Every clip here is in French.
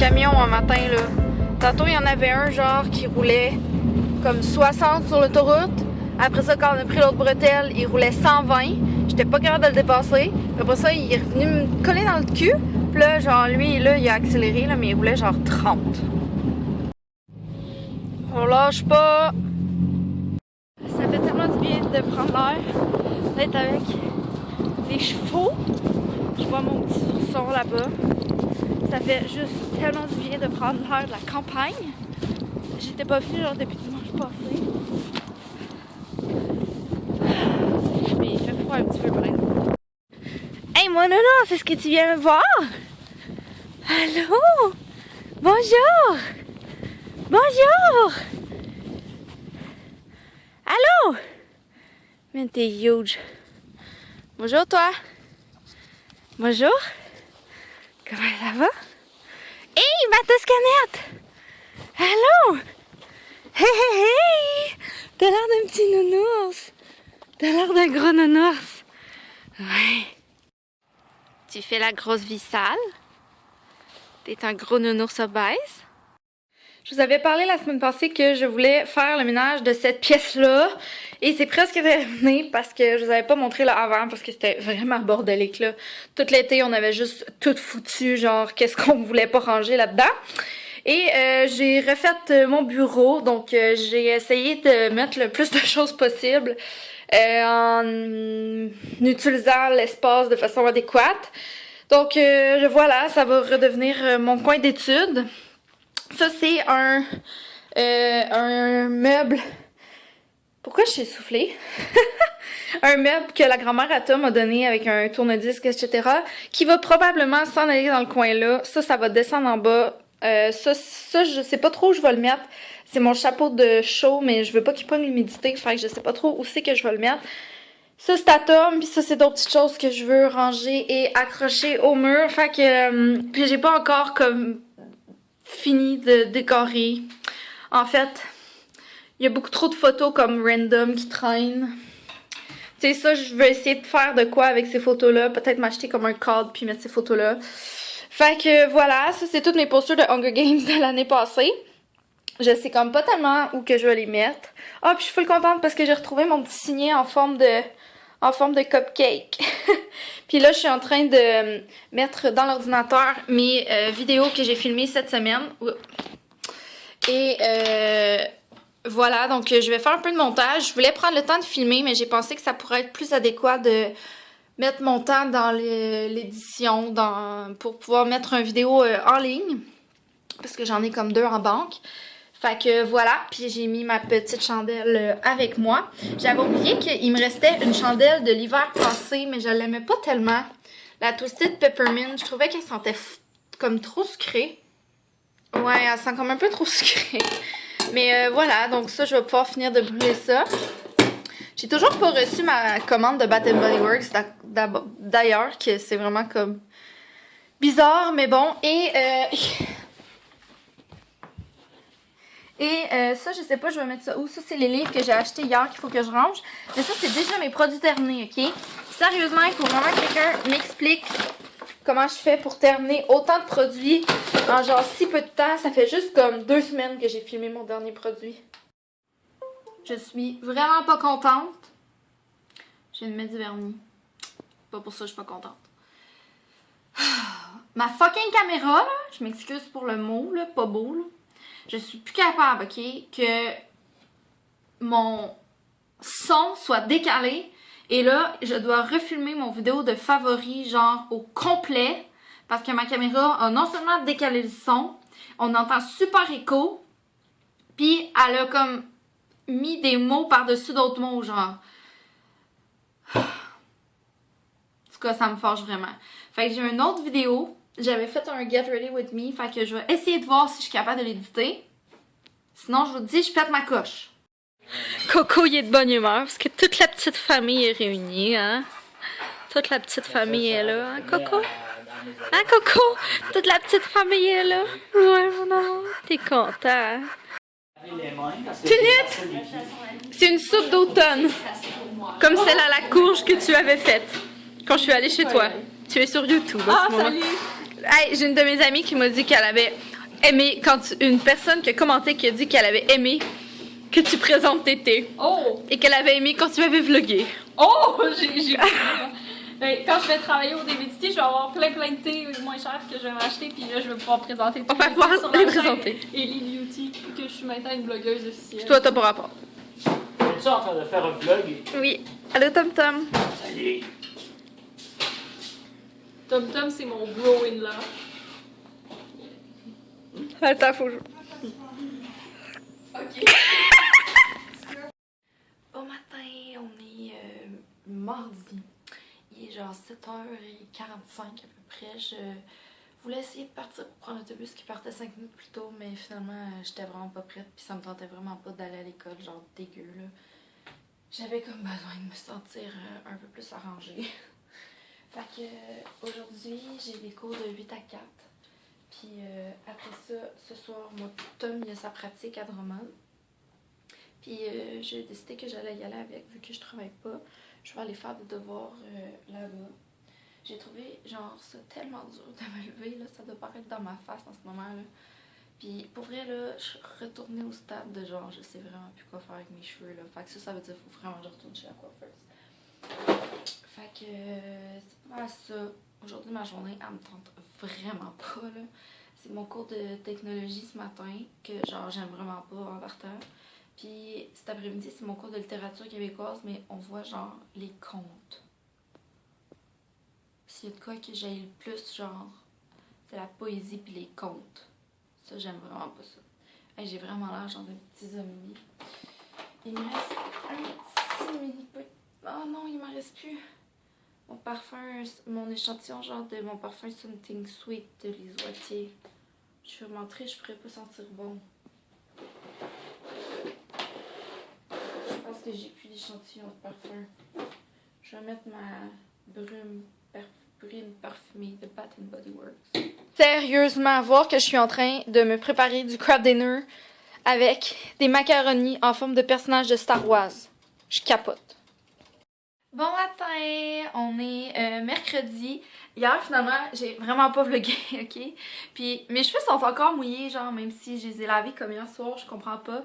camions un matin là. Tantôt il y en avait un genre qui roulait comme 60 sur l'autoroute. Après ça, quand on a pris l'autre bretelle, il roulait 120. J'étais pas capable de le dépasser. Après ça, il est revenu me coller dans le cul. Puis là, genre lui, là, il a accéléré, là, mais il roulait genre 30. On lâche pas. Ça fait tellement du bien de prendre l'air, d'être avec les chevaux. Je vois mon petit ourson là-bas. Ça fait juste tellement du bien de prendre l'air de la campagne. J'étais pas venue genre depuis dimanche passé. Mais il fait froid un petit peu par exemple. Hey mon nono, est-ce que tu viens me voir? Allô? Bonjour! Bonjour! Allô? Mais t'es huge. Bonjour toi. Bonjour. Comment ça va? Hey ma toscanette! Allô? Hey hey hey! T'as l'air d'un petit nounours. T'as l'air d'un gros nounours. Ouais. Tu fais la grosse vie sale? T'es un gros nounours obèse? Je vous avais parlé la semaine passée que je voulais faire le ménage de cette pièce-là. Et c'est presque terminé parce que je vous avais pas montré là avant parce que c'était vraiment bordélique là. Tout l'été, on avait juste tout foutu, genre qu'est-ce qu'on voulait pas ranger là-dedans. Et j'ai refait mon bureau, donc j'ai essayé de mettre le plus de choses possible en utilisant l'espace de façon adéquate. Donc voilà, ça va redevenir mon coin d'études. Ça c'est un meuble. Pourquoi je suis essoufflée? Un meuble que la grand-mère à Tom m'a donné avec un tourne-disque, etc. Qui va probablement s'en aller dans le coin là. Ça va descendre en bas. Ça, je sais pas trop où je vais le mettre. C'est mon chapeau de show, mais je veux pas qu'il prenne l'humidité. Fait que je sais pas trop où c'est que je vais le mettre. Ça, c'est à Tom, puis ça, c'est d'autres petites choses que je veux ranger et accrocher au mur. Fait que, puis j'ai pas encore comme fini de décorer. En fait, il y a beaucoup trop de photos comme random qui traînent. Tu sais, ça, je veux essayer de faire de quoi avec ces photos-là. Peut-être m'acheter comme un cadre puis mettre ces photos-là. Fait que voilà, ça c'est toutes mes postures de Hunger Games de l'année passée. Je sais comme pas tellement où que je vais les mettre. Ah, puis je suis full contente parce que j'ai retrouvé mon petit signet en forme de cupcake. Puis là, je suis en train de mettre dans l'ordinateur mes vidéos que j'ai filmées cette semaine. Et voilà, donc je vais faire un peu de montage. Je voulais prendre le temps de filmer, mais j'ai pensé que ça pourrait être plus adéquat de mettre mon temps dans l'édition pour pouvoir mettre une vidéo en ligne. Parce que j'en ai comme 2 en banque. Fait que voilà, puis j'ai mis ma petite chandelle avec moi. J'avais oublié qu'il me restait une chandelle de l'hiver passé, mais je l'aimais pas tellement. La Twisted Peppermint, je trouvais qu'elle sentait comme trop sucrée. Ouais, elle sent comme un peu trop sucrée. Mais voilà, donc ça, je vais pouvoir finir de brûler ça. J'ai toujours pas reçu ma commande de Bath & Body Works d'ailleurs, que c'est vraiment comme bizarre, mais bon. Et ça, je sais pas, je vais mettre ça où. Ça, c'est les livres que j'ai achetés hier qu'il faut que je range. Mais ça, c'est déjà mes produits terminés, ok? Sérieusement, il faut vraiment que quelqu'un m'explique comment je fais pour terminer autant de produits en genre si peu de temps. Ça fait juste comme 2 semaines que j'ai filmé mon dernier produit. Je suis vraiment pas contente. Je viens de mettre du vernis. Pas pour ça que je suis pas contente. Ma fucking caméra, là, je m'excuse pour le mot, là, pas beau, là. Je suis plus capable, ok, que mon son soit décalé. Et là, je dois refilmer mon vidéo de favoris, genre au complet. Parce que ma caméra a non seulement décalé le son, on entend super écho. Puis elle a comme mis des mots par-dessus d'autres mots, genre. En tout cas, ça me fâche vraiment. Fait que j'ai une autre vidéo. J'avais fait un Get Ready With Me. Fait que je vais essayer de voir si je suis capable de l'éditer. Sinon, je vous dis, je pète ma coche. Coco, il est de bonne humeur parce que toute la petite famille est réunie, hein. Toute la petite famille est là, hein, Coco? Hein, Coco? Toute la petite famille est là. Ouais, mon amour. T'es content. Philippe, c'est une soupe d'automne. Comme celle à la courge que tu avais faite quand je suis allée chez toi. Tu es sur YouTube. Ah, salut! Hey, j'ai une de mes amies qui m'a dit qu'elle avait aimé, une personne qui a commenté, qui a dit qu'elle avait aimé que tu présentes tes thés. Oh! Et qu'elle avait aimé quand tu m'avais vlogué. Oh! J'ai quand je vais travailler au DBT, je vais avoir plein de thés moins chers que je vais m'acheter, puis là, je vais pouvoir présenter On va pouvoir sur les la chaîne présenter. Ellie Beauty, que je suis maintenant une blogueuse officielle. Toi, t'as pas rapport. Es-tu en train de faire un vlog? Oui. Allô, Tom Tom. Salut! Tom Tom, c'est mon bro in là. Attends, faut que je... Ok. Bon matin, on est mardi. Il est genre 7h45 à peu près. Je voulais essayer de partir pour prendre l'autobus qui partait 5 minutes plus tôt, mais finalement j'étais vraiment pas prête, puis ça me tentait vraiment pas d'aller à l'école, genre dégueu là. J'avais comme besoin de me sentir un peu plus arrangée. Fait que aujourd'hui j'ai des cours de 8 à 4. Puis après ça, ce soir, mon Tom il a sa pratique à Drummond. Puis j'ai décidé que j'allais y aller avec, vu que je travaille pas. Je vais aller faire des devoirs là-bas. J'ai trouvé genre ça tellement dur de me lever, là, ça doit paraître dans ma face en ce moment là. Puis pour vrai là, je suis retournée au stade de genre je sais vraiment plus quoi faire avec mes cheveux là. Fait que ça veut dire qu'il faut vraiment que je retourne chez la coiffeuse. Fait que c'est pas mal ça. Aujourd'hui ma journée elle me tente vraiment pas là. C'est mon cours de technologie ce matin que genre j'aime vraiment pas en partant. Puis cet après-midi c'est mon cours de littérature québécoise mais on voit genre les contes. S'il y a de quoi que j'aille le plus genre c'est la poésie puis les contes. Ça j'aime vraiment pas ça. Hey, j'ai vraiment l'air genre de petit zombie. Il me reste un petit mini peu. Oh non il m'en reste plus. Mon parfum, mon échantillon genre de mon parfum Something Sweet de Lise Wattier. Je suis vraiment triste, je pourrais pas sentir bon. Je pense que j'ai plus d'échantillon de parfum. Je vais mettre ma brune parfumée de Bath Body Works. Sérieusement, voir que je suis en train de me préparer du crab dinner avec des macaronis en forme de personnages de Star Wars. Je capote. Bon matin, on est mercredi. Hier, finalement, j'ai vraiment pas vlogué, ok? Puis mes cheveux sont encore mouillés, genre, même si je les ai lavés comme hier soir, je comprends pas.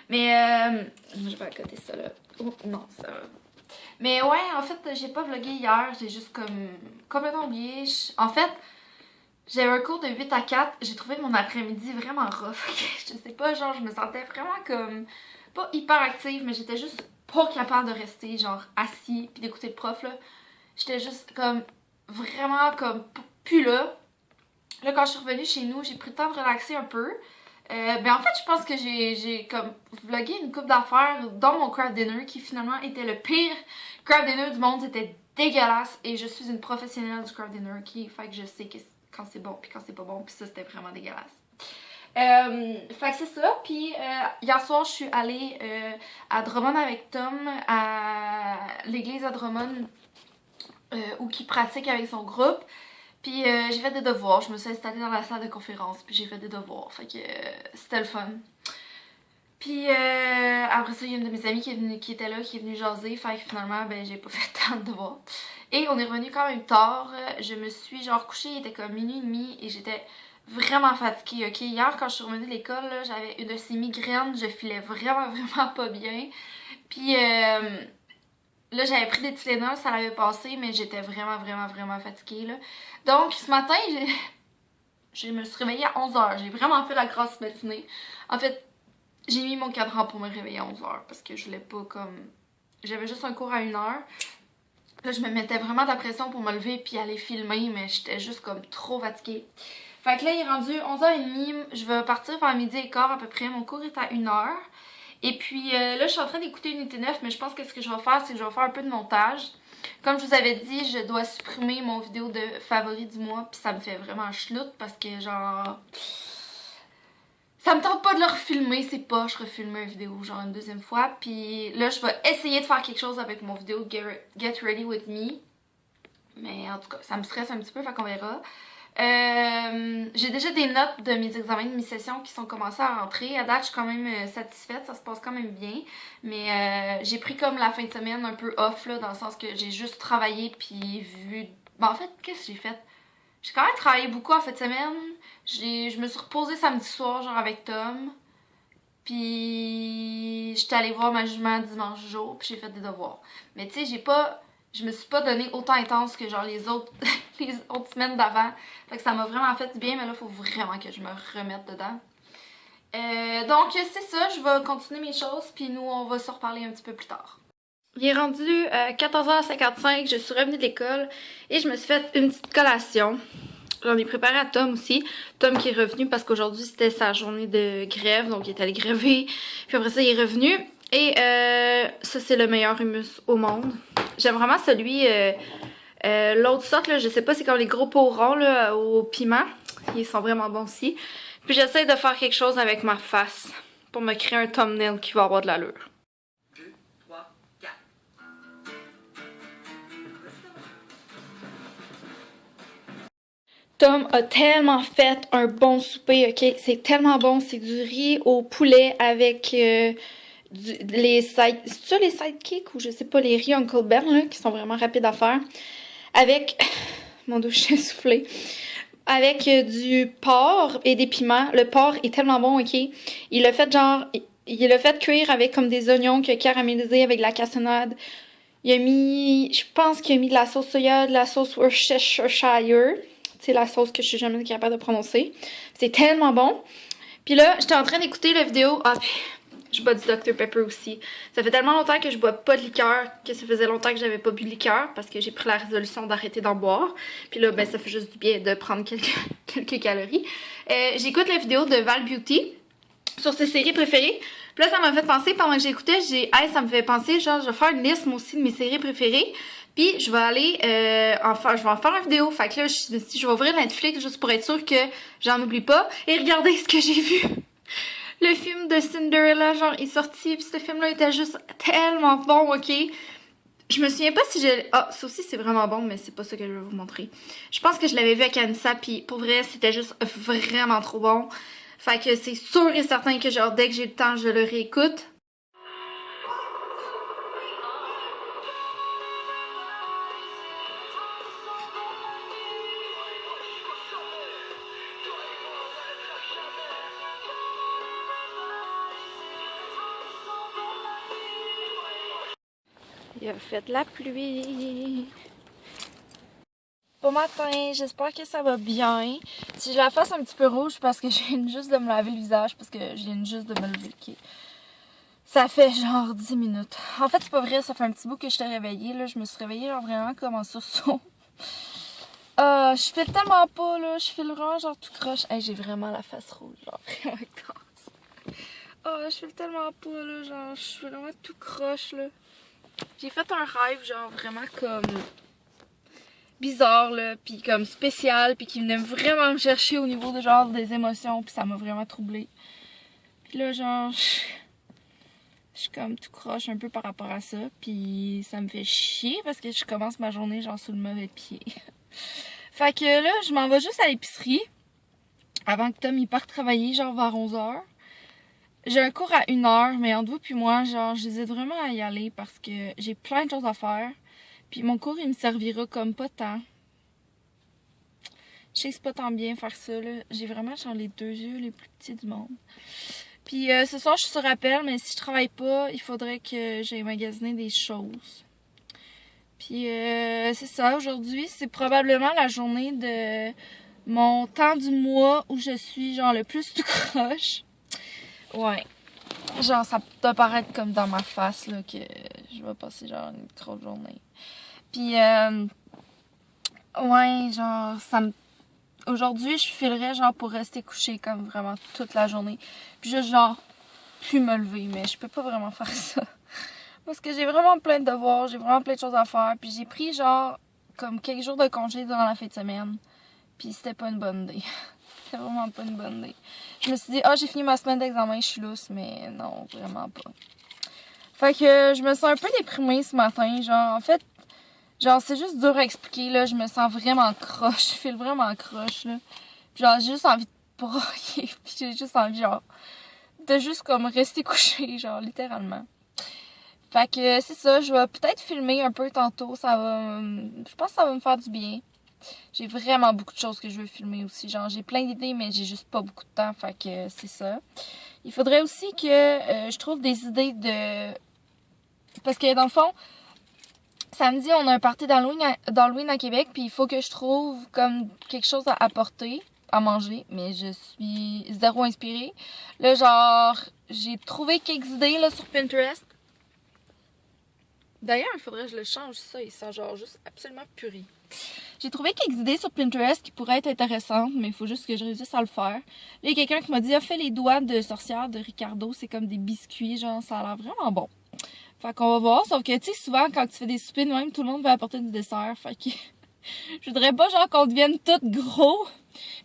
Mais, je vais accoter ça là. Oh, non, ça va. Mais ouais, en fait, j'ai pas vlogué hier, j'ai juste comme complètement oublié. En fait, j'avais un cours de 8 à 4, j'ai trouvé mon après-midi vraiment rough. Je sais pas, genre, je me sentais vraiment comme, pas hyper active, mais j'étais juste pas capable de rester genre assis puis d'écouter le prof là. J'étais juste comme vraiment comme plus là. Là quand je suis revenue chez nous, j'ai pris le temps de relaxer un peu. Ben en fait je pense que j'ai comme vlogué une couple d'affaires dans mon craft dinner qui finalement était le pire craft dinner du monde. C'était dégueulasse et je suis une professionnelle du craft dinner qui fait que je sais quand c'est bon puis quand c'est pas bon, puis ça c'était vraiment dégueulasse. Fait que c'est ça, puis hier soir je suis allée à Drummond avec Tom, à l'église à Drummond où il pratique avec son groupe, puis j'ai fait des devoirs, je me suis installée dans la salle de conférence puis j'ai fait des devoirs, fait que c'était le fun. Puis après ça il y a une de mes amies qui était là, qui est venue jaser, fait que finalement ben j'ai pas fait tant de devoirs. Et on est revenu quand même tard, je me suis genre couchée, il était comme minuit et demi et j'étais vraiment fatiguée, ok? Hier, quand je suis revenue de l'école, j'avais une de ces migraines, je filais vraiment pas bien. Puis là, j'avais pris des Tylenol, ça l'avait passé, mais j'étais vraiment fatiguée, là. Donc, ce matin, je me suis réveillée à 11h. J'ai vraiment fait la grosse matinée. En fait, j'ai mis mon cadran pour me réveiller à 11h parce que je voulais pas comme... J'avais juste un cours à 1h. Là, je me mettais vraiment de la pression pour me lever puis aller filmer, mais j'étais juste comme trop fatiguée. Fait que là, il est rendu 11h30, je vais partir vers midi et quart à peu près. Mon cours est à 1h. Et puis là, je suis en train d'écouter Unité 9, mais je pense que ce que je vais faire, c'est que je vais faire un peu de montage. Comme je vous avais dit, je dois supprimer mon vidéo de favoris du mois, puis ça me fait vraiment chloute parce que genre... Ça me tente pas de le refilmer, c'est pas, je refilme une vidéo genre une deuxième fois. Puis là, je vais essayer de faire quelque chose avec mon vidéo Get Ready With Me. Mais en tout cas, ça me stresse un petit peu, fait qu'on verra. J'ai déjà des notes de mes examens de mi-session qui sont commencés à rentrer. À date, je suis quand même satisfaite, ça se passe quand même bien. Mais j'ai pris comme la fin de semaine un peu off, là, dans le sens que j'ai juste travaillé puis vu... Ben, en fait, qu'est-ce que j'ai fait? J'ai quand même travaillé beaucoup en fin de semaine. Je me suis reposée samedi soir, genre avec Tom. Puis j'étais allée voir ma jument dimanche jour, puis j'ai fait des devoirs. Mais tu sais, je me suis pas donné autant intense que genre les autres semaines d'avant. Fait que ça m'a vraiment fait du bien, mais là, il faut vraiment que je me remette dedans. Donc c'est ça, je vais continuer mes choses, puis nous, on va se reparler un petit peu plus tard. Il est rendu 14h55, je suis revenue de l'école et je me suis fait une petite collation. J'en ai préparé à Tom aussi. Tom qui est revenu parce qu'aujourd'hui c'était sa journée de grève, donc il est allé gréver. Puis après ça, il est revenu. Et ça, c'est le meilleur hummus au monde. J'aime vraiment celui, l'autre sorte, là, je sais pas, c'est comme les gros pots ronds là, au piment. Ils sont vraiment bons aussi. Puis j'essaie de faire quelque chose avec ma face pour me créer un thumbnail qui va avoir de l'allure. Tom a tellement fait un bon souper, ok? C'est tellement bon, c'est du riz au poulet avec les sidekicks ou je sais pas, les riz Uncle Ben, là, qui sont vraiment rapides à faire. Avec, mon dos, je suis essoufflée. Avec du porc et des piments. Le porc est tellement bon, ok? Il l'a fait genre, il l'a fait cuire avec comme des oignons qu'il a caramélisé avec de la cassonade. Il a mis, je pense qu'il a mis de la sauce soya, de la sauce Worcestershire. C'est la sauce que je suis jamais capable de prononcer. C'est tellement bon. Puis là, j'étais en train d'écouter la vidéo. Ah, puis je bois du Dr Pepper aussi. Ça fait tellement longtemps que je bois pas de liqueur que ça faisait longtemps que j'avais pas bu de liqueur parce que j'ai pris la résolution d'arrêter d'en boire. Puis là, ben ça fait juste du bien de prendre quelques calories. J'écoute la vidéo de Val Beauty sur ses séries préférées. Puis là, ça m'a fait penser, pendant que j'écoutais, ça me fait penser, genre, je vais faire une liste, moi aussi, de mes séries préférées. Puis, je vais aller, je vais en faire une vidéo. Fait que là, je vais ouvrir Netflix juste pour être sûre que j'en oublie pas. Et regardez ce que j'ai vu. Le film de Cinderella, genre, est sorti. Puis ce film-là était juste tellement bon, ok? Je me souviens pas si j'ai... Ah, ça aussi, c'est vraiment bon, mais c'est pas ça que je vais vous montrer. Je pense que je l'avais vu avec Anissa, puis pour vrai, c'était juste vraiment trop bon. Fait que c'est sûr et certain que genre dès que j'ai le temps, je le réécoute. Il a fait de la pluie. Bon matin, j'espère que ça va bien. Si j'ai la face un petit peu rouge parce que je viens juste de me laver le visage, parce que je viens juste de me lever, ok. Ça fait genre 10 minutes. En fait, c'est pas vrai, ça fait un petit bout que je t'ai réveillée, là. Je me suis réveillée genre vraiment comme en sursaut. Je file tellement pas, là. Je file vraiment genre tout croche. Hey, j'ai vraiment la face rouge, genre vraiment intense. Je file tellement pas, là. Genre, je suis vraiment tout croche, là. J'ai fait un rêve, genre vraiment comme... bizarre là, puis comme spécial, puis qui venait vraiment me chercher au niveau de genre des émotions, puis ça m'a vraiment troublée. Puis là genre je suis comme tout croche un peu par rapport à ça, puis ça me fait chier parce que je commence ma journée genre sur le mauvais pied. Fait que là, je m'en vais juste à l'épicerie avant que Tom il parte travailler genre vers 11h. J'ai un cours à 1h, mais entre vous puis moi, genre j'hésite vraiment à y aller parce que j'ai plein de choses à faire. Puis mon cours, il me servira comme pas tant. Je sais que c'est pas tant bien faire ça, là. J'ai vraiment genre les 2 yeux les plus petits du monde. Puis ce soir, je suis sur appel, mais si je travaille pas, il faudrait que j'aille magasiner des choses. Puis c'est ça, aujourd'hui, c'est probablement la journée de mon temps du mois où je suis genre le plus tout croche. Ouais. Genre, ça doit paraître comme dans ma face, là, que je vais passer genre une grosse journée. Puis, ouais, genre, aujourd'hui, je filerais, genre, pour rester couchée, comme, vraiment, toute la journée. Puis juste, genre, plus me lever, mais je peux pas vraiment faire ça. Parce que j'ai vraiment plein de devoirs, j'ai vraiment plein de choses à faire. Puis j'ai pris, genre, comme, quelques jours de congé durant la fin de semaine. Puis c'était pas une bonne idée. C'était vraiment pas une bonne idée. Je me suis dit, j'ai fini ma semaine d'examen, je suis lousse, mais non, vraiment pas. Fait que je me sens un peu déprimée ce matin, genre, en fait, genre, c'est juste dur à expliquer, là, je me sens vraiment croche, je file vraiment croche, là. Puis genre, j'ai juste envie de broyer, puis j'ai juste envie, genre, de juste comme rester couchée, genre, littéralement. Fait que c'est ça, je vais peut-être filmer un peu tantôt, ça va, je pense que ça va me faire du bien. J'ai vraiment beaucoup de choses que je veux filmer aussi. Genre, j'ai plein d'idées, mais j'ai juste pas beaucoup de temps. Fait que c'est ça. Il faudrait aussi que je trouve des idées de... Parce que dans le fond, samedi, on a un party d'Halloween à Québec, puis il faut que je trouve comme quelque chose à apporter, à manger, mais je suis zéro inspirée. Là, genre, j'ai trouvé quelques idées là, sur Pinterest. D'ailleurs, il faudrait que je le change, ça. Il sent genre juste absolument puré. J'ai trouvé quelques idées sur Pinterest qui pourraient être intéressantes, mais il faut juste que je réussisse à le faire. Là, il y a quelqu'un qui m'a dit, fait les doigts de sorcière de Ricardo, c'est comme des biscuits, genre, ça a l'air vraiment bon. Fait qu'on va voir, sauf que, tu sais, souvent, quand tu fais des soupers de même, tout le monde va apporter du dessert, fait que je voudrais pas, genre, qu'on devienne tout gros.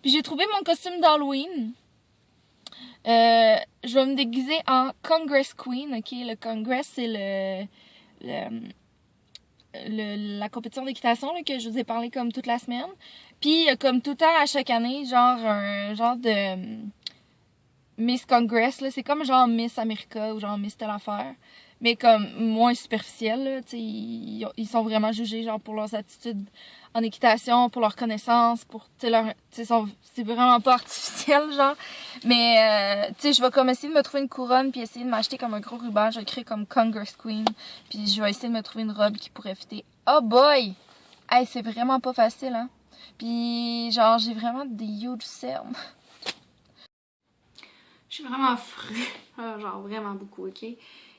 Puis j'ai trouvé mon costume d'Halloween. Je vais me déguiser en Congress Queen, ok? Le Congress, c'est la compétition d'équitation que je vous ai parlé comme toute la semaine. Puis comme tout le temps à chaque année, genre un genre de Miss Congress, là, c'est comme genre Miss America ou genre Miss telle affaire. Mais comme moins superficiel, là, tu sais, ils sont vraiment jugés genre pour leurs attitudes en équitation, pour leurs connaissances, pour, tu sais, c'est vraiment pas artificiel, genre. Mais, tu sais, je vais comme essayer de me trouver une couronne puis essayer de m'acheter comme un gros ruban. Je vais écrire comme Congress Queen. Puis je vais essayer de me trouver une robe qui pourrait fitter. Oh boy! Hey, c'est vraiment pas facile, hein. Puis, genre, j'ai vraiment des huge cernes. Je suis vraiment fru. Genre, vraiment beaucoup, ok?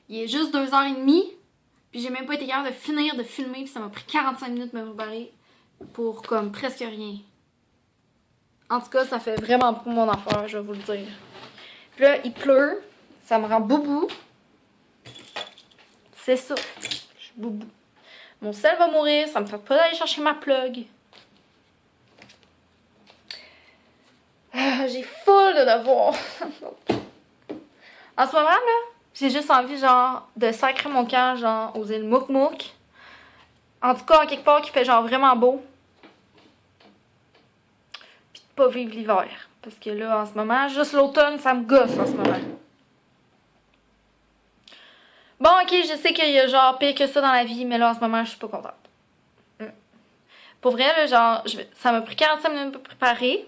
Il est juste 2h30. Puis j'ai même pas été capable de finir de filmer. Puis ça m'a pris 45 minutes de me préparer. Pour comme presque rien. En tout cas, ça fait vraiment beaucoup mon affaire, je vais vous le dire. Puis là, il pleut. Ça me rend boubou. C'est ça. Je suis boubou. Mon sel va mourir. Ça me fait pas d'aller chercher ma plug. J'ai full de devoirs. En ce moment, là, j'ai juste envie, genre, de sacrer mon camp, genre, aux îles Mouk-Mouk. En tout cas, en quelque part qui fait, genre, vraiment beau. Puis de pas vivre l'hiver. Parce que là, en ce moment, juste l'automne, ça me gosse en ce moment. Bon, ok, je sais qu'il y a, genre, pire que ça dans la vie, mais là, en ce moment, je suis pas contente. Pour vrai, là, genre, ça m'a pris 45 minutes de me préparer.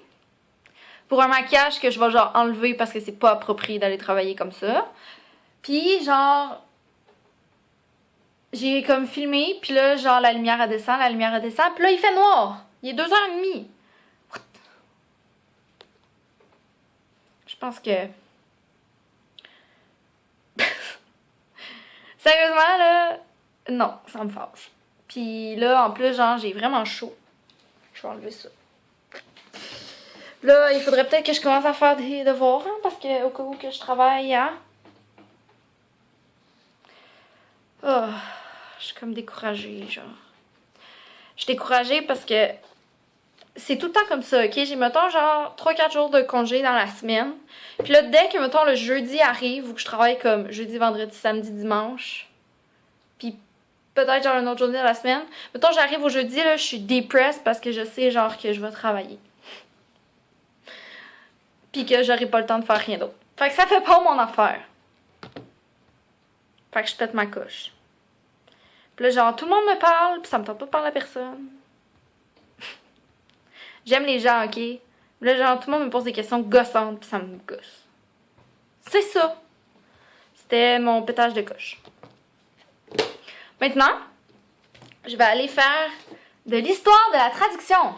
Pour un maquillage que je vais, genre, enlever parce que c'est pas approprié d'aller travailler comme ça. Puis, genre, j'ai comme filmé, puis là, genre, la lumière elle descend, puis là, il fait noir. Il est 2h30. What? Je pense que... Sérieusement, là, non, ça me fâche. Puis là, en plus, genre, j'ai vraiment chaud. Je vais enlever ça. Là, il faudrait peut-être que je commence à faire des devoirs, hein, parce que au cas où que je travaille, hein. Oh, je suis comme découragée, genre. Je suis découragée parce que c'est tout le temps comme ça, ok? J'ai, mettons, genre 3-4 jours de congé dans la semaine. Puis là, dès que, mettons, le jeudi arrive, ou que je travaille comme jeudi, vendredi, samedi, dimanche, puis peut-être genre une autre journée dans la semaine, mettons, j'arrive au jeudi, là, je suis depressed parce que je sais, genre, que je vais travailler. Puis que j'aurai pas le temps de faire rien d'autre. Fait que ça fait pas mon affaire. Fait que je pète ma coche. Puis là, genre, tout le monde me parle, puis ça me tente pas de parler à personne. J'aime les gens, ok? Là, genre, tout le monde me pose des questions gossantes, puis ça me gosse. C'est ça. C'était mon pétage de coche. Maintenant, je vais aller faire de l'histoire de la traduction.